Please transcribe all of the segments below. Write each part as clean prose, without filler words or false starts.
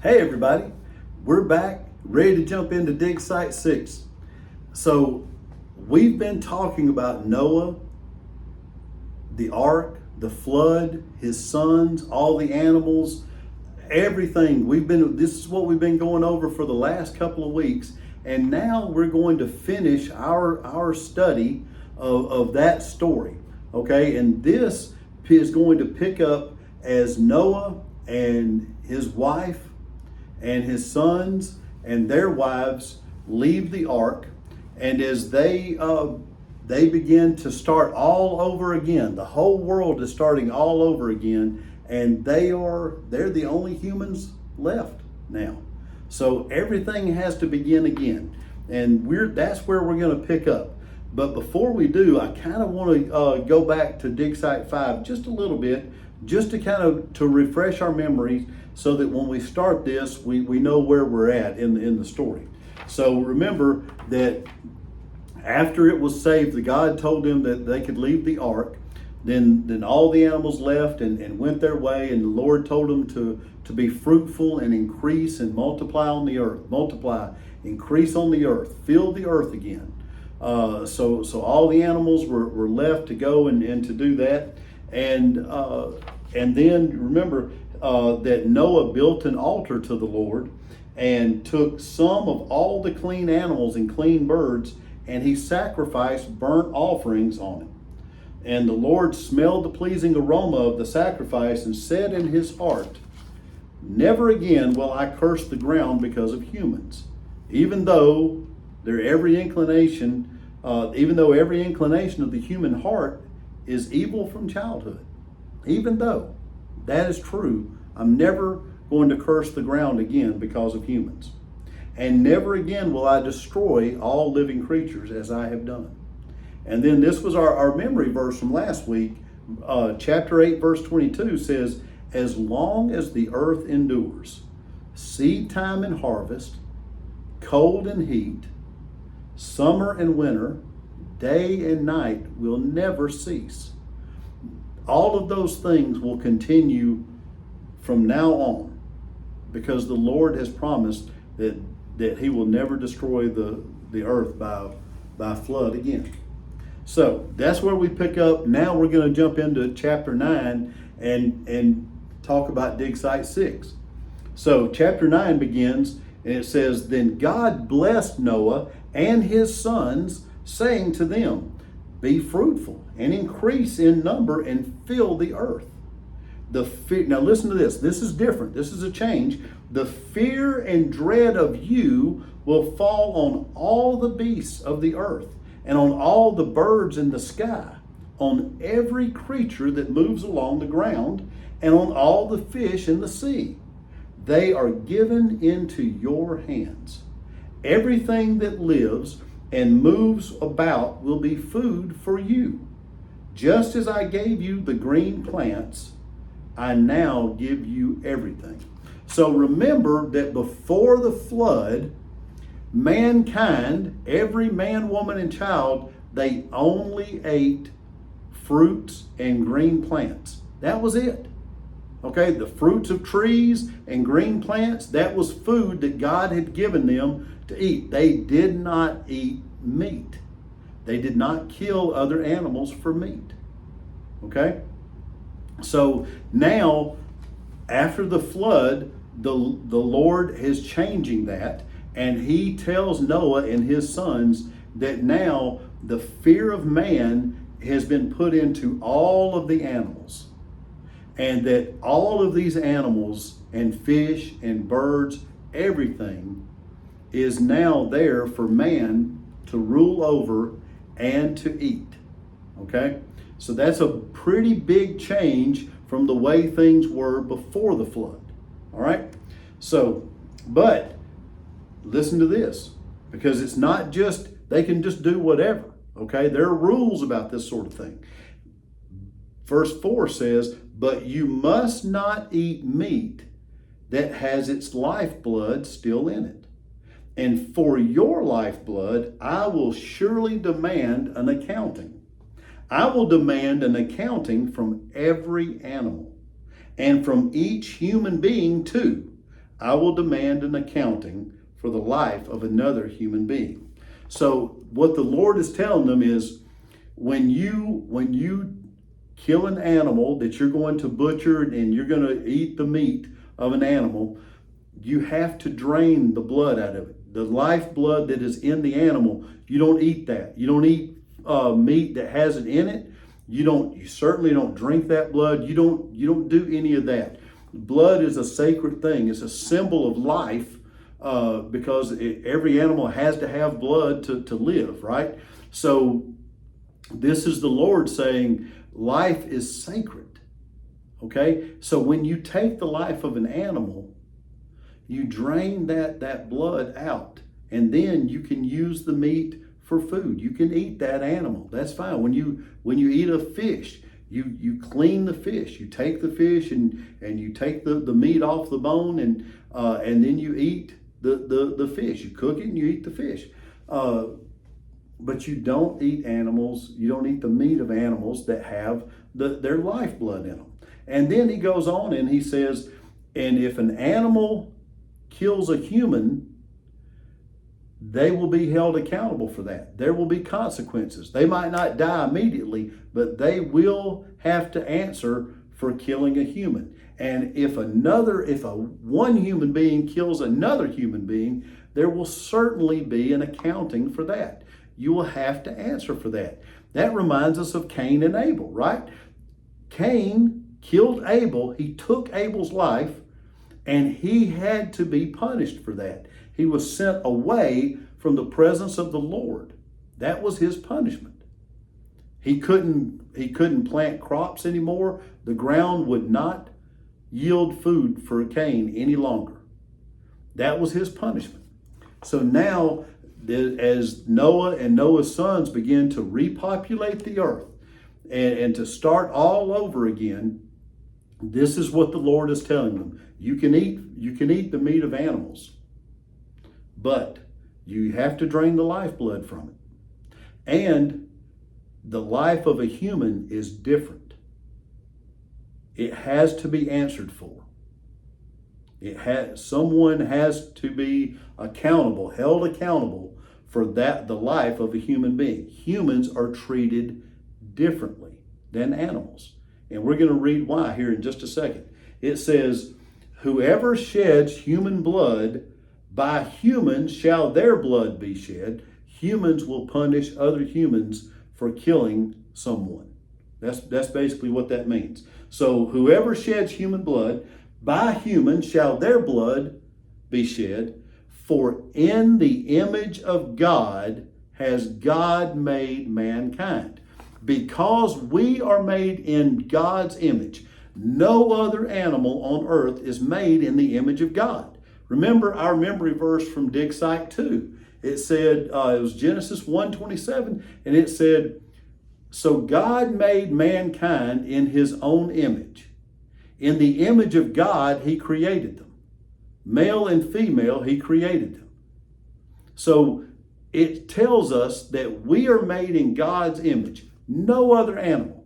Hey everybody, we're back, ready to jump into Dig Site 6. So we've been talking about Noah, the ark, the flood, his sons, all the animals, everything. This is what we've been going over for the last couple of weeks. And now we're going to finish our study of that story. Okay, and this is going to pick up as Noah and his wife and his sons and their wives leave the ark, and as they begin to start all over again. The whole world is starting all over again, and they're the only humans left now. So everything has to begin again, and that's where we're going to pick up. But before we do, I kind of want to go back to Dig Site 5 just a little bit, just to kind of to refresh our memories, so that when we start this, we know where we're at in the story. So remember that after it was saved, the God told them that they could leave the ark. Then all the animals left and went their way, and the Lord told them to be fruitful and increase and multiply on the earth. Multiply, increase on the earth, fill the earth again. So all the animals were left to go and to do that. And then remember that Noah built an altar to the Lord and took some of all the clean animals and clean birds, and he sacrificed burnt offerings on it. And the Lord smelled the pleasing aroma of the sacrifice and said in his heart, "Never again will I curse the ground because of humans, even though every inclination of the human heart is evil from childhood. Even though that is true, I'm never going to curse the ground again because of humans. And never again will I destroy all living creatures as I have done." And then this was our memory verse from last week. Chapter 8, verse 22 says, "As long as the earth endures, seed time and harvest, cold and heat, summer and winter, day and night will never cease." All of those things will continue from now on, because the Lord has promised that he will never destroy the earth by flood again. So that's where we pick up. Now we're going to jump into chapter 9 and talk about Dig Site 6. So chapter 9 begins, and it says, "Then God blessed Noah and his sons, saying to them, 'Be fruitful and increase in number and fill the earth.' Now listen to this. This is different. This is a change. The fear and dread of you will fall on all the beasts of the earth, and on all the birds in the sky, on every creature that moves along the ground, and on all the fish in the sea. They are given into your hands. Everything that lives and moves about will be food for you. Just as I gave you the green plants, I now give you everything." So remember that before the flood, mankind, every man, woman, and child, they only ate fruits and green plants. That was it. Okay, the fruits of trees and green plants, that was food that God had given them to eat. They did not eat meat. They did not kill other animals for meat. Okay? So now, after the flood, the Lord is changing that, and he tells Noah and his sons that now the fear of man has been put into all of the animals, and that all of these animals and fish and birds, everything is now there for man to rule over and to eat. Okay? So that's a pretty big change from the way things were before the flood. All right? So, but listen to this, because it's not just, they can just do whatever. Okay? There are rules about this sort of thing. Verse 4 says, "But you must not eat meat that has its lifeblood still in it. And for your lifeblood, I will surely demand an accounting. I will demand an accounting from every animal, and from each human being too. I will demand an accounting for the life of another human being. So what the Lord is telling them is, when you kill an animal that you're going to butcher and you're going to eat the meat of an animal, you have to drain the blood out of it. The life blood that is in the animal, you don't eat that. You don't eat meat that has it in it. You certainly don't drink that blood. You don't do any of that. Blood is a sacred thing. It's a symbol of life, because every animal has to have blood to live, right? So this is the Lord saying life is sacred. Okay? So when you take the life of an animal, you drain that blood out, and then you can use the meat for food. You can eat that animal. That's fine. When you eat a fish, you clean the fish. You take the fish and you take the meat off the bone, and then you eat the fish. You cook it and you eat the fish. But you don't eat animals. You don't eat the meat of animals that have their lifeblood in them. And then he goes on and he says, and if an animal kills a human, they will be held accountable for that. There will be consequences. They might not die immediately, but they will have to answer for killing a human. And if one human being kills another human being, there will certainly be an accounting for that. You will have to answer for that. That reminds us of Cain and Abel, right? Cain killed Abel. He took Abel's life, and he had to be punished for that. He was sent away from the presence of the Lord. That was his punishment. He couldn't plant crops anymore. The ground would not yield food for Cain any longer. That was his punishment. So now, as Noah and Noah's sons begin to repopulate the earth and to start all over again, this is what the Lord is telling them. You can eat the meat of animals, but you have to drain the lifeblood from it. And the life of a human is different. It has to be answered for. Someone has to be held accountable for the life of a human being. Humans are treated differently than animals. And we're going to read why here in just a second. It says, whoever sheds human blood, by humans shall their blood be shed. Humans will punish other humans for killing someone. That's basically what that means. So whoever sheds human blood, by humans shall their blood be shed. For in the image of God has God made mankind. Because we are made in God's image, no other animal on earth is made in the image of God. Remember our memory verse from Dig Site 2. It said, it was Genesis 1:27, and it said, so God made mankind in his own image. In the image of God, he created them. Male and female, he created them. So it tells us that we are made in God's image. No other animal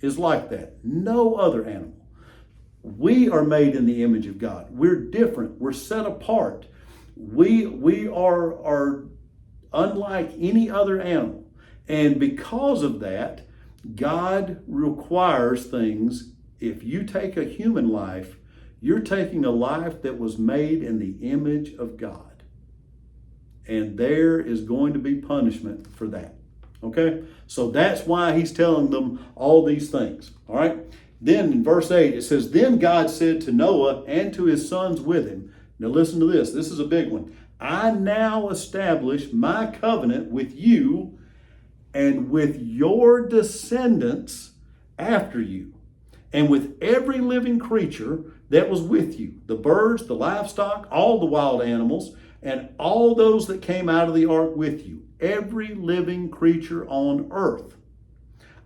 is like that. No other animal. We are made in the image of God. We're different. We're set apart. We are unlike any other animal. And because of that, God requires things. If you take a human life, you're taking a life that was made in the image of God. And there is going to be punishment for that. Okay? So that's why he's telling them all these things. All right? Then in verse 8, it says, then God said to Noah and to his sons with him. Now listen to this. This is a big one. I now establish my covenant with you and with your descendants after you, and with every living creature that was with you, the birds, the livestock, all the wild animals, and all those that came out of the ark with you, every living creature on earth.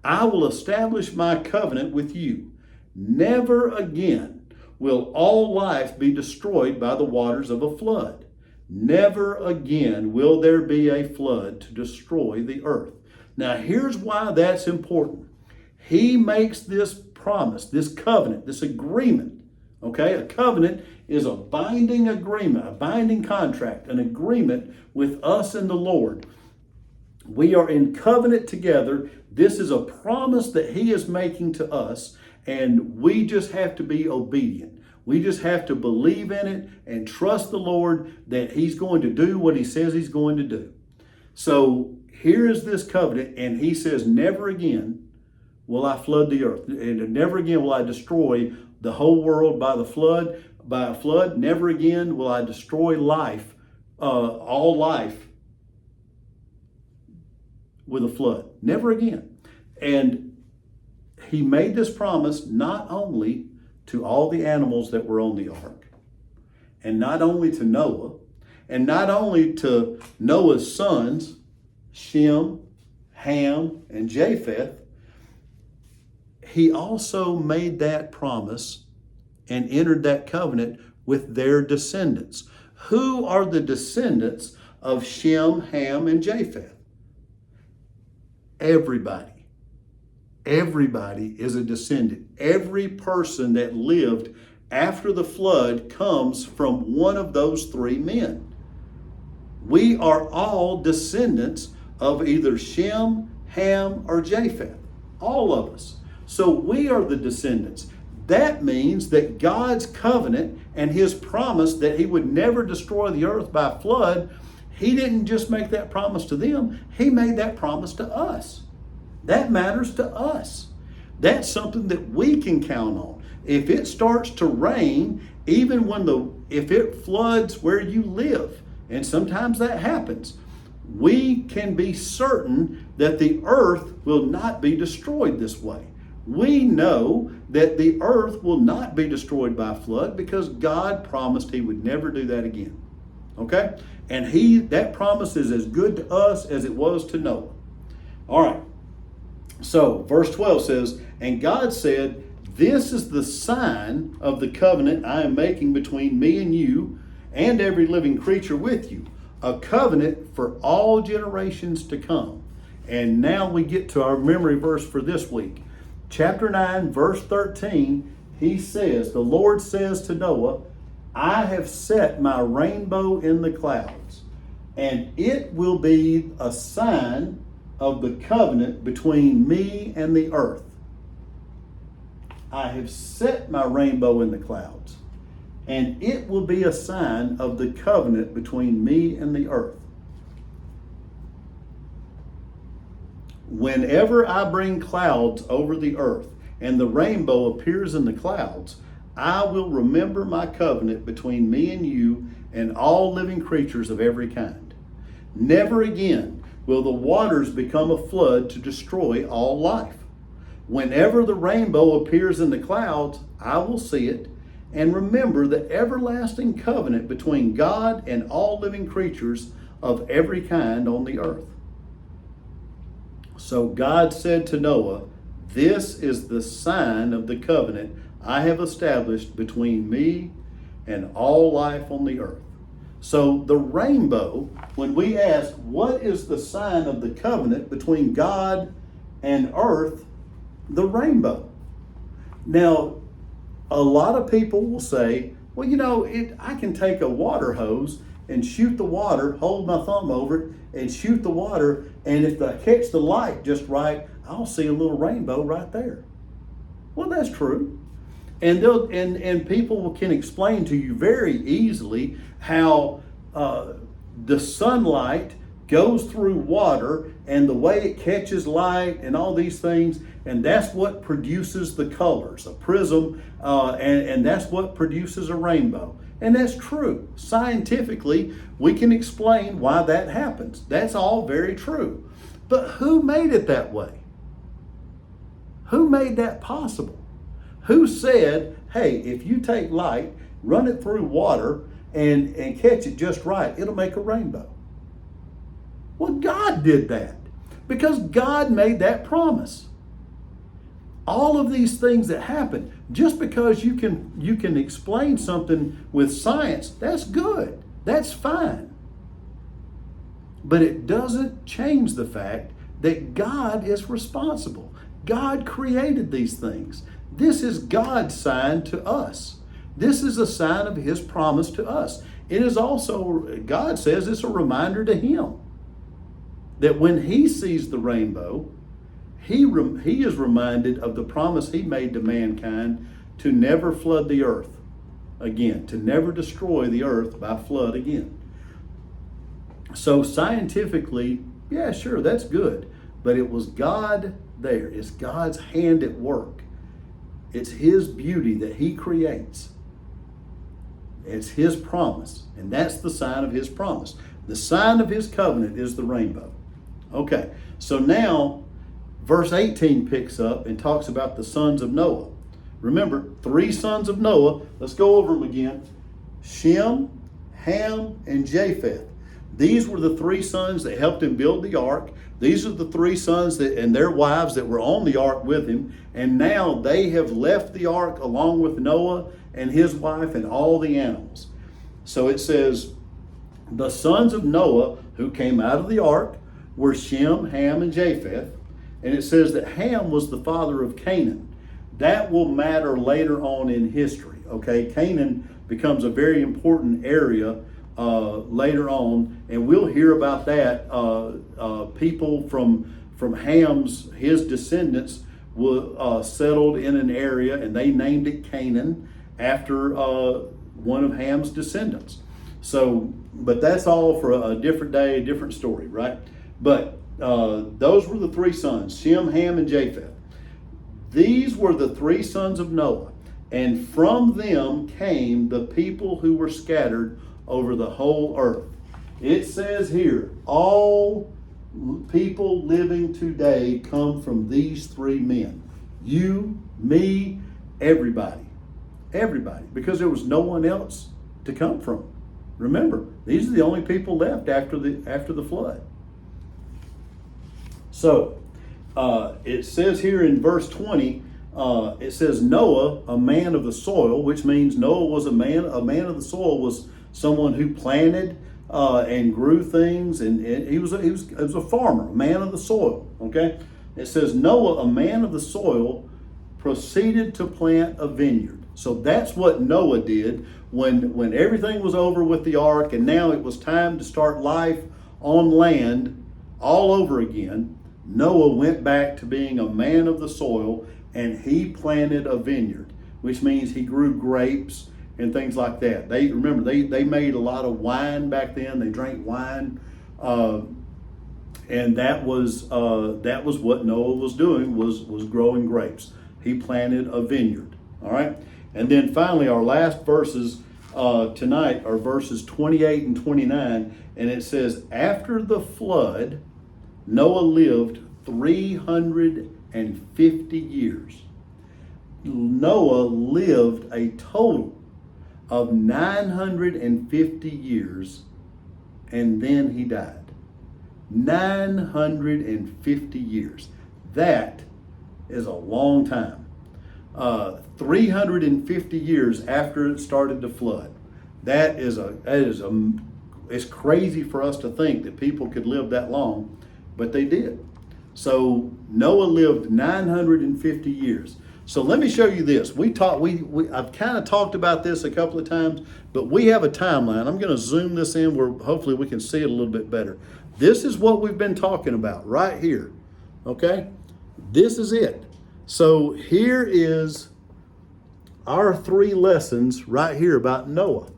I will establish my covenant with you. Never again will all life be destroyed by the waters of a flood. Never again will there be a flood to destroy the earth. Now here's why that's important. He makes this promise, this covenant, this agreement Okay, a covenant is a binding agreement, a binding contract, an agreement with us and the Lord. We are in covenant together. This is a promise that He is making to us, and we just have to be obedient. We just have to believe in it and trust the Lord that He's going to do what He says He's going to do. So here is this covenant, and He says, never again will I flood the earth, and never again will I destroy the whole world by a flood. Never again will I destroy life, all life, with a flood. Never again. And He made this promise not only to all the animals that were on the ark, and not only to Noah, and not only to Noah's sons, Shem, Ham, and Japheth. He also made that promise and entered that covenant with their descendants. Who are the descendants of Shem, Ham, and Japheth? Everybody. Everybody is a descendant. Every person that lived after the flood comes from one of those three men. We are all descendants of either Shem, Ham, or Japheth. All of us. So we are the descendants. That means that God's covenant and His promise that He would never destroy the earth by flood, He didn't just make that promise to them, He made that promise to us. That matters to us. That's something that we can count on. If it starts to rain, even if it floods where you live, and sometimes that happens, we can be certain that the earth will not be destroyed this way. We know that the earth will not be destroyed by flood because God promised He would never do that again. Okay? And that promise is as good to us as it was to Noah. All right. So, verse 12 says, and God said, this is the sign of the covenant I am making between me and you and every living creature with you, a covenant for all generations to come. And now we get to our memory verse for this week. Chapter 9, verse 13, He says, the Lord says to Noah, I have set my rainbow in the clouds, and it will be a sign of the covenant between me and the earth. I have set my rainbow in the clouds, and it will be a sign of the covenant between me and the earth. Whenever I bring clouds over the earth and the rainbow appears in the clouds, I will remember my covenant between me and you and all living creatures of every kind. Never again will the waters become a flood to destroy all life. Whenever the rainbow appears in the clouds, I will see it and remember the everlasting covenant between God and all living creatures of every kind on the earth. So God said to Noah, this is the sign of the covenant I have established between me and all life on the earth. So the rainbow, when we ask, what is the sign of the covenant between God and earth? The rainbow. Now, a lot of people will say, well, I can take a water hose and shoot the water, hold my thumb over it, and shoot the water, and if I catch the light just right, I'll see a little rainbow right there. Well, that's true. And people can explain to you very easily how the sunlight goes through water and the way it catches light and all these things, and that's what produces the colors, a prism, and that's what produces a rainbow. And that's true. Scientifically, we can explain why that happens. That's all very true. But who made it that way? Who made that possible? Who said, hey, if you take light, run it through water, and catch it just right, it'll make a rainbow? Well, God did that because God made that promise. All of these things that happen, just because you can explain something with science, that's good. That's fine. But it doesn't change the fact that God is responsible. God created these things. This is God's sign to us. This is a sign of his promise to us. It is also, God says, it's a reminder to him that when he sees the rainbow, he is reminded of the promise he made to mankind to never flood the earth again, to never destroy the earth by flood again. So scientifically, yeah, sure, that's good. But it was God there. It's God's hand at work. It's his beauty that he creates. It's his promise. And that's the sign of his promise. The sign of his covenant is the rainbow. Okay, so now verse 18 picks up and talks about the sons of Noah. Remember, 3 sons of Noah. Let's go over them again. Shem, Ham, and Japheth. These were the 3 sons that helped him build the ark. These are the 3 sons that, and their wives that were on the ark with him. And now they have left the ark along with Noah and his wife and all the animals. So it says, the sons of Noah who came out of the ark were Shem, Ham, and Japheth. And it says that Ham was the father of Canaan. That will matter later on in history. Okay, Canaan becomes a very important area later on, and we'll hear about that. People from his descendants were settled in an area, and they named it Canaan after one of Ham's descendants. So, but that's all for a different day, a different story, right? But those were the 3 sons, Shem, Ham, and Japheth. These were the 3 sons of Noah, and from them came the people who were scattered over the whole earth. It says here, all people living today come from these 3 men. You, me, everybody. Everybody. Because there was no one else to come from. Remember, these are the only people left after the flood. So, it says here in verse 20, it says Noah, a man of the soil, which means Noah was a man of the soil was someone who planted and grew things, and he was a farmer, a man of the soil. Okay, it says Noah, a man of the soil, proceeded to plant a vineyard. So that's what Noah did when everything was over with the ark, and now it was time to start life on land all over again. Noah went back to being a man of the soil, and he planted a vineyard, which means he grew grapes and things like that. They made a lot of wine back then. They drank wine, and that was what Noah was doing, was growing grapes. He planted a vineyard. All right, and then finally, our last verses tonight are verses 28 and 29, and it says, after the flood, Noah lived 350 years. Noah lived a total of 950 years, and then he died. 950 years. That is a long time. 350 years after it started to flood. It's crazy for us to think that people could live that long, but they did. So Noah lived 950 years. So let me show you this. I've kind of talked about this a couple of times, but we have a timeline. I'm going to zoom this in where hopefully we can see it a little bit better. This is what we've been talking about right here. Okay? This is it. So here is our 3 lessons right here about Noah.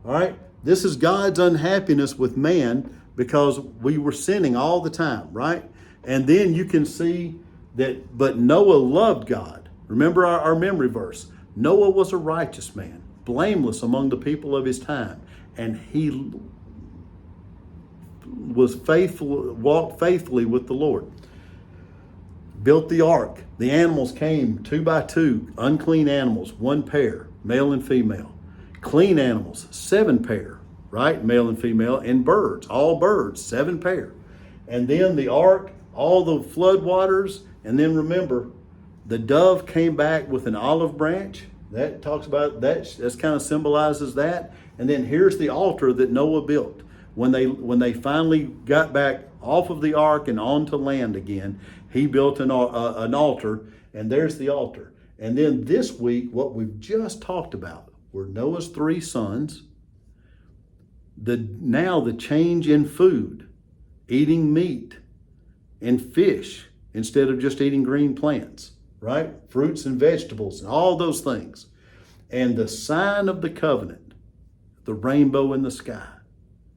All right? This is God's unhappiness with man because we were sinning all the time, right? And then you can see that, but Noah loved God. Remember our memory verse. Noah was a righteous man, blameless among the people of his time. And he was faithful, walked faithfully with the Lord. Built the ark. The animals came 2 by 2, unclean animals, 1 pair, male and female. Clean animals, 7 pair, right? Male and female, and birds, all birds, 7 pair. And then the ark, all the flood waters, and then remember, the dove came back with an olive branch. That talks about that. That kind of symbolizes that. And then here's the altar that Noah built. When they finally got back off of the ark and onto land again, he built an altar, and there's the altar. And then this week, what we've just talked about, were Noah's three sons. Now the change in food, eating meat and fish instead of just eating green plants, right? Fruits and vegetables and all those things. And the sign of the covenant, the rainbow in the sky,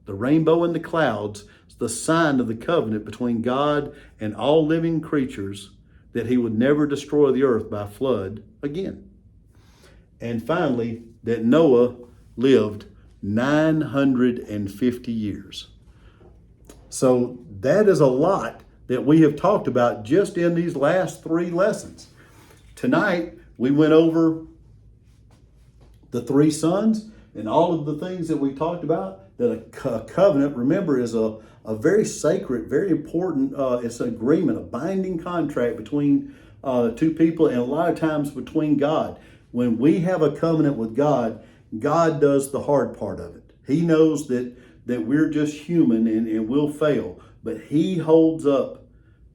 the rainbow in the clouds, is the sign of the covenant between God and all living creatures, that he would never destroy the earth by flood again. And finally, that Noah lived 950 years. So that is a lot that we have talked about just in these last 3 lessons. Tonight, we went over the 3 sons and all of the things that we talked about. That a covenant, remember, is a very sacred, very important, it's an agreement, a binding contract between 2 people, and a lot of times between God. When we have a covenant with God, God does the hard part of it. He knows that we're just human and we'll fail, but he holds up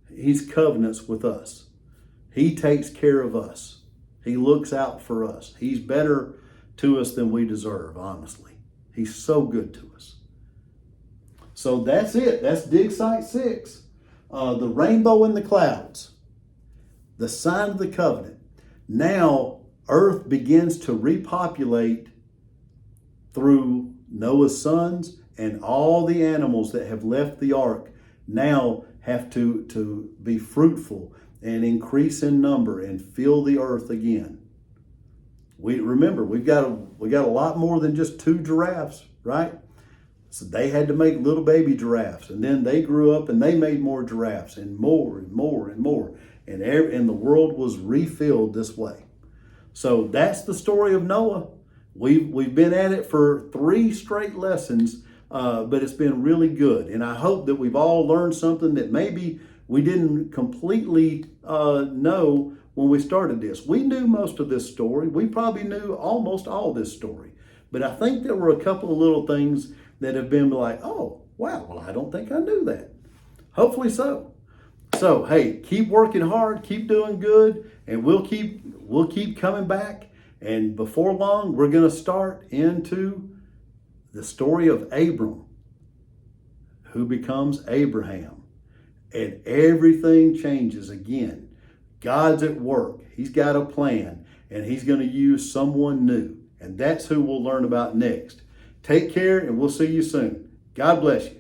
his covenants with us. He takes care of us. He looks out for us. He's better to us than we deserve, honestly. He's so good to us. So that's it. That's Dig Site 6. The rainbow in the clouds. The sign of the covenant. Now, earth begins to repopulate through Noah's sons, and all the animals that have left the ark now have to be fruitful and increase in number and fill the earth again. Remember, we got a lot more than just 2 giraffes, right? So they had to make little baby giraffes, and then they grew up and they made more giraffes, and more and more and more, and the world was refilled this way. So that's the story of Noah. We've been at it for 3 straight lessons, but it's been really good, and I hope that we've all learned something that maybe we didn't completely know when we started this. We knew most of this story. We probably knew almost all this story, but I think there were a couple of little things that have been like, oh, wow, well, I don't think I knew that. Hopefully so. So, hey, keep working hard, keep doing good, and we'll keep coming back. And before long, we're going to start into the story of Abram, who becomes Abraham. And everything changes again. God's at work. He's got a plan, and he's going to use someone new. And that's who we'll learn about next. Take care, and we'll see you soon. God bless you.